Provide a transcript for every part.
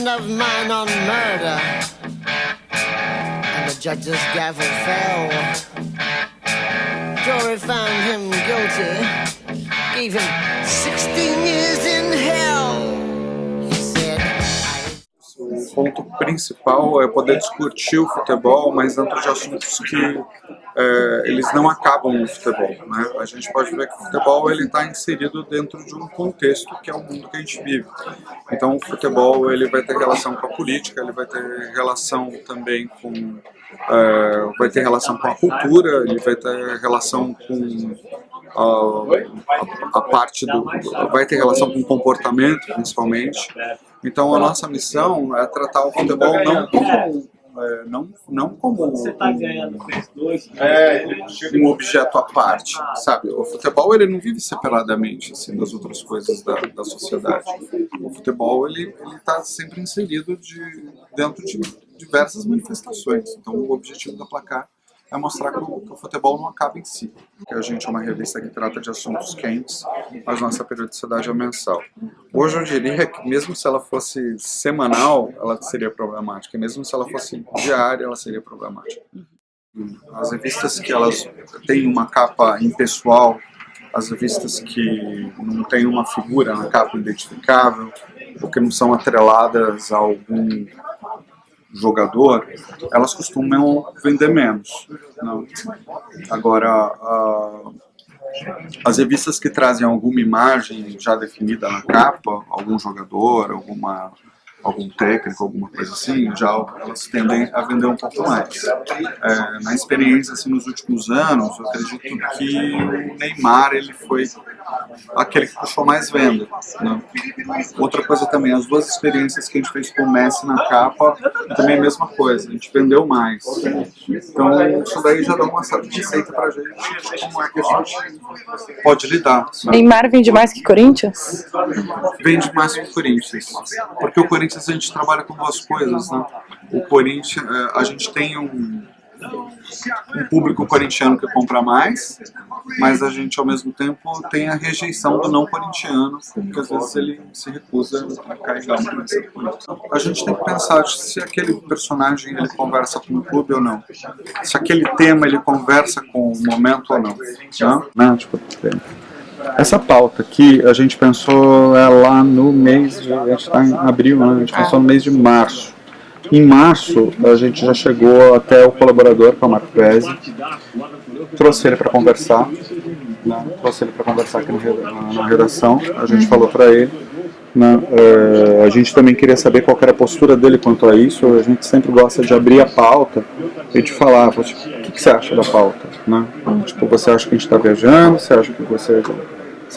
friend of mine on murder, and the judge's gavel fell. Jury found him guilty, gave him 16 years in hell. He said, O ponto principal é poder discutir o futebol, mas dentro de assuntos que eles não acabam no futebol, né? A gente pode ver que o futebol está inserido dentro de um contexto que é o mundo que a gente vive. Então o futebol ele vai ter relação com a política, ele vai ter relação também com vai ter relação com a cultura, ele vai ter relação com a parte do vai ter relação com o comportamento principalmente. Então a nossa missão é tratar o futebol não como um objeto à parte, sabe? O futebol ele não vive separadamente assim das outras coisas da sociedade. O futebol ele está sempre inserido dentro de diversas manifestações. Então o objetivo da Placar é mostrar que o futebol não acaba em si. Que a gente é uma revista que trata de assuntos quentes, mas nossa periodicidade é mensal. Hoje eu diria que mesmo se ela fosse semanal, ela seria problemática. E mesmo se ela fosse diária, ela seria problemática. As revistas que elas têm uma capa impessoal, as revistas que não têm uma figura na capa identificável, ou que não são atreladas a algum jogador, elas costumam vender menos. Não. Agora, as revistas que trazem alguma imagem já definida na capa, algum jogador, algum técnico, alguma coisa assim, já elas tendem a vender um pouco mais. Na experiência, assim, nos últimos anos, eu acredito que o Neymar ele foi aquele que puxou mais venda, né? Outra coisa também, as duas experiências que a gente fez com o Messi na capa, também é a mesma coisa, a gente vendeu mais. Então, isso daí já dá uma certa receita pra gente de como é que a gente pode lidar. Sabe? Neymar vende mais que Corinthians? Vende mais que o Corinthians, porque o Corinthians a gente trabalha com duas coisas, né? O Corinthians, a gente tem um público corintiano que compra mais, mas a gente ao mesmo tempo tem a rejeição do não corintiano, porque às vezes ele se recusa a carregar uma camisa do Corinthians. A gente tem que pensar se aquele personagem ele conversa com o clube ou não, se aquele tema ele conversa com o momento ou não, né? Tipo, essa pauta aqui a gente pensou lá no mês de, a gente está em abril, né? A gente pensou no mês de março. Em março a gente já chegou até o colaborador, que é o Marco Pezzi, trouxe ele para conversar, né? Trouxe ele para conversar aqui na redação. A gente falou para ele, né? A gente também queria saber qual era a postura dele quanto a isso. A gente sempre gosta de abrir a pauta e de falar, o que você acha da pauta, né? Tipo, você acha que a gente está viajando? Você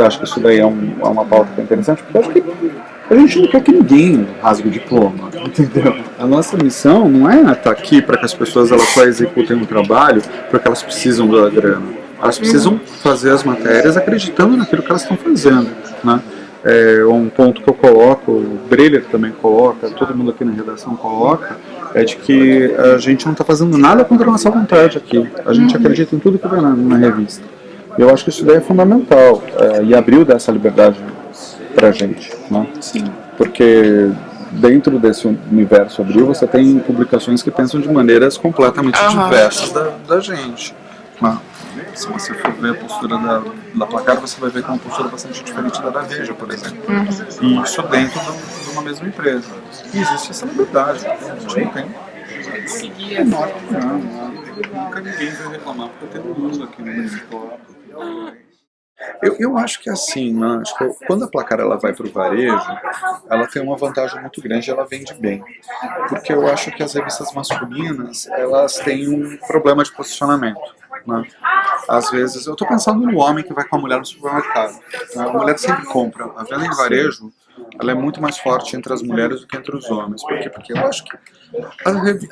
acha que isso daí é uma pauta que é interessante? Porque eu acho que a gente não quer que ninguém rasgue o diploma, entendeu? A nossa missão não é estar aqui para que as pessoas elas só executem um trabalho porque elas precisam da grana. Elas precisam fazer as matérias acreditando naquilo que elas estão fazendo, né? Um ponto que eu coloco, o Breler também coloca, todo mundo aqui na redação coloca, é de que a gente não está fazendo nada contra a nossa vontade aqui. A gente acredita em tudo que vai na revista. E eu acho que isso daí é fundamental, e abriu dessa liberdade pra gente, né? Sim. Porque dentro desse universo abril você tem publicações que pensam de maneiras completamente diversas da gente, né? Se você for ver a postura da Placar, você vai ver que é uma postura bastante diferente da Veja, por exemplo. E isso dentro de uma mesma empresa. E existe essa liberdade. A gente não tem. Seguir Nunca ninguém vai reclamar porque tem mundo aqui no escritório. Eu acho que é assim, né? Acho que quando a Placar ela vai para o varejo, ela tem uma vantagem muito grande, ela vende bem. Porque eu acho que as revistas masculinas, elas têm um problema de posicionamento, né? Às vezes, eu estou pensando no homem que vai com a mulher no supermercado, né? A mulher sempre compra. A venda em varejo, ela é muito mais forte entre as mulheres do que entre os homens. Por quê? Porque eu acho que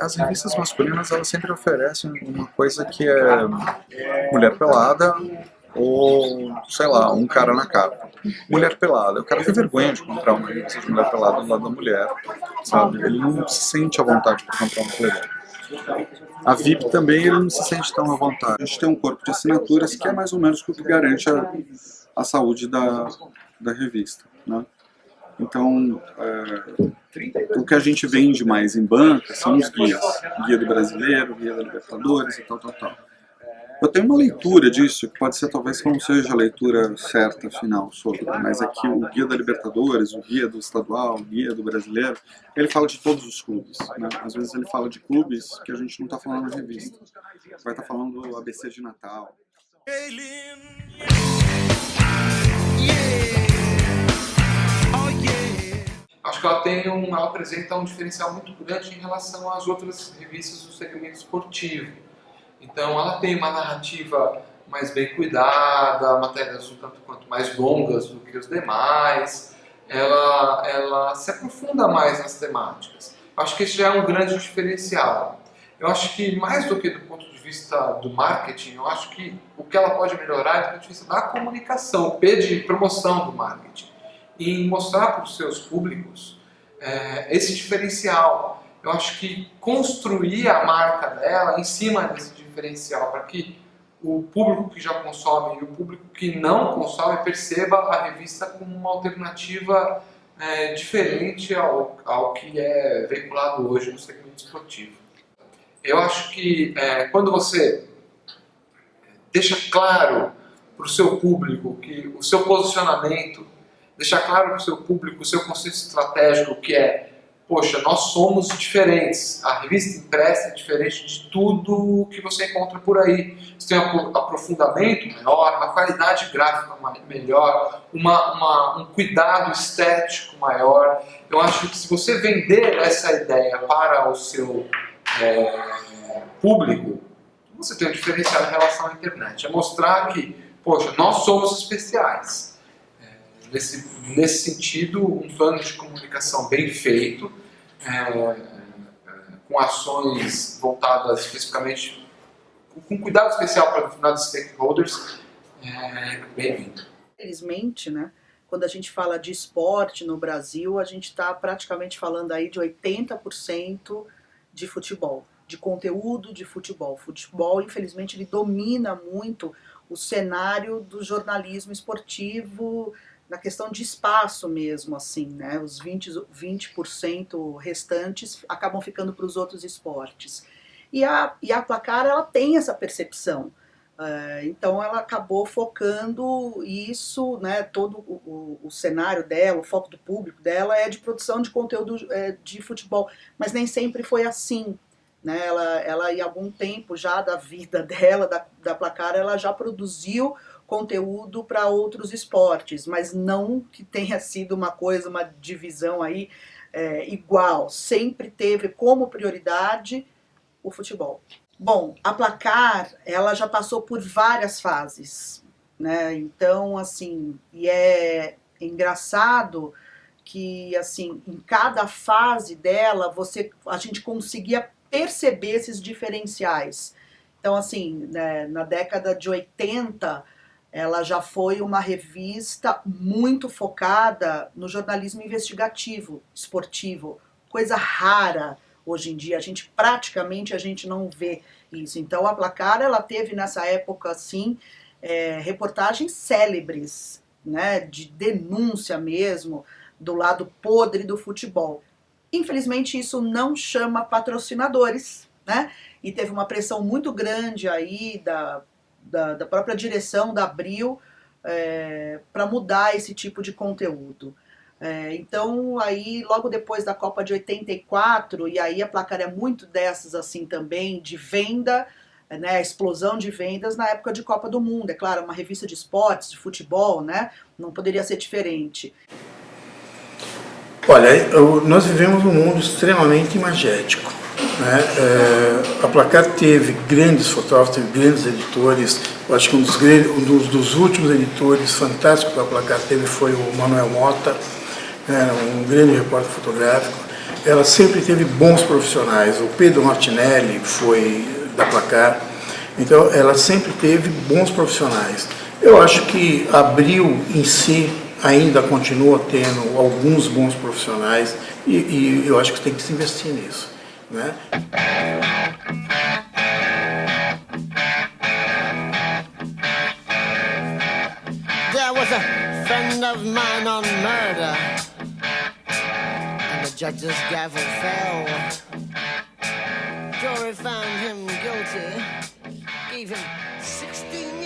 as revistas masculinas, elas sempre oferecem uma coisa que é mulher pelada, ou, sei lá, um cara na capa. Mulher pelada. O cara tem vergonha de comprar uma revista de mulher pelada do lado da mulher, sabe? Ele não se sente à vontade para comprar uma mulher. A VIP também ele não se sente tão à vontade. A gente tem um corpo de assinaturas que é mais ou menos o que garante a saúde da revista, né? Então, o que a gente vende mais em banca são os guias. Guia do Brasileiro, Guia da Libertadores e tal. Eu tenho uma leitura disso, que pode ser talvez que não seja a leitura certa, final, sobre, mas aqui o Guia da Libertadores, o Guia do Estadual, o Guia do Brasileiro, ele fala de todos os clubes, né? Às vezes ele fala de clubes que a gente não está falando na revista. Vai estar falando do ABC de Natal. Acho que ela apresenta um diferencial muito grande em relação às outras revistas do segmento esportivo. Então ela tem uma narrativa mais bem cuidada, matérias um tanto quanto mais longas do que os demais, ela se aprofunda mais nas temáticas. Acho que isso já é um grande diferencial. Eu acho que mais do que do ponto de vista do marketing, eu acho que o que ela pode melhorar é do ponto de vista da comunicação, o P de promoção do marketing, e mostrar para os seus públicos esse diferencial. Eu acho que construir a marca dela em cima desse diferencial, para que o público que já consome e o público que não consome perceba a revista como uma alternativa diferente ao que é veiculado hoje no segmento esportivo. Eu acho que quando você deixa claro para o seu público que o seu posicionamento, deixar claro para o seu público o seu conceito estratégico, que é: poxa, nós somos diferentes, a revista impressa é diferente de tudo que você encontra por aí. Você tem um aprofundamento melhor, uma qualidade gráfica melhor, um cuidado estético maior. Eu acho que se você vender essa ideia para o seu público, você tem um diferencial em relação à internet. É mostrar que, poxa, nós somos especiais. Nesse sentido, um plano de comunicação bem feito, com ações voltadas especificamente, com cuidado especial para determinados stakeholders, bem-vindo. Infelizmente, né, quando a gente fala de esporte no Brasil, a gente está praticamente falando aí de 80% de futebol, de conteúdo de futebol. Futebol, infelizmente, ele domina muito o cenário do jornalismo esportivo, na questão de espaço mesmo, assim, né? Os 20% restantes acabam ficando para os outros esportes. E a Placar, ela tem essa percepção. Então ela acabou focando isso, né? Todo o cenário dela, o foco do público dela é de produção de conteúdo de futebol, mas nem sempre foi assim, né? Ela em algum tempo já da vida dela, da Placar, ela já produziu conteúdo para outros esportes, mas não que tenha sido uma divisão aí igual. Sempre teve como prioridade o futebol. Bom, a Placar, ela já passou por várias fases, né? Então, assim, e é engraçado que, assim, em cada fase dela, a gente conseguia perceber esses diferenciais. Então, assim, né, na década de 80, ela já foi uma revista muito focada no jornalismo investigativo, esportivo, coisa rara hoje em dia. Praticamente a gente não vê isso. Então a Placar, ela teve nessa época assim, reportagens célebres, né, de denúncia mesmo, do lado podre do futebol. Infelizmente isso não chama patrocinadores, né? E teve uma pressão muito grande aí da própria direção da Abril para mudar esse tipo de conteúdo. Então, aí, logo depois da Copa de 84, e aí a Placar é muito dessas assim também, de venda, né, a explosão de vendas na época de Copa do Mundo. É claro, uma revista de esportes, de futebol, né, não poderia ser diferente. Olha, nós vivemos um mundo extremamente imagético, né? A Placar teve grandes fotógrafos, teve grandes editores. Eu acho que um dos últimos editores fantásticos que a Placar teve foi o Manuel Mota, um grande repórter fotográfico. Ela sempre teve bons profissionais. O Pedro Martinelli foi da Placar. Então, ela sempre teve bons profissionais. Eu acho que a Abril em si ainda continua tendo alguns bons profissionais e eu acho que tem que se investir nisso, né? There was a friend of mine on murder. judge's gavel fell. Jury found him guilty, gave him 16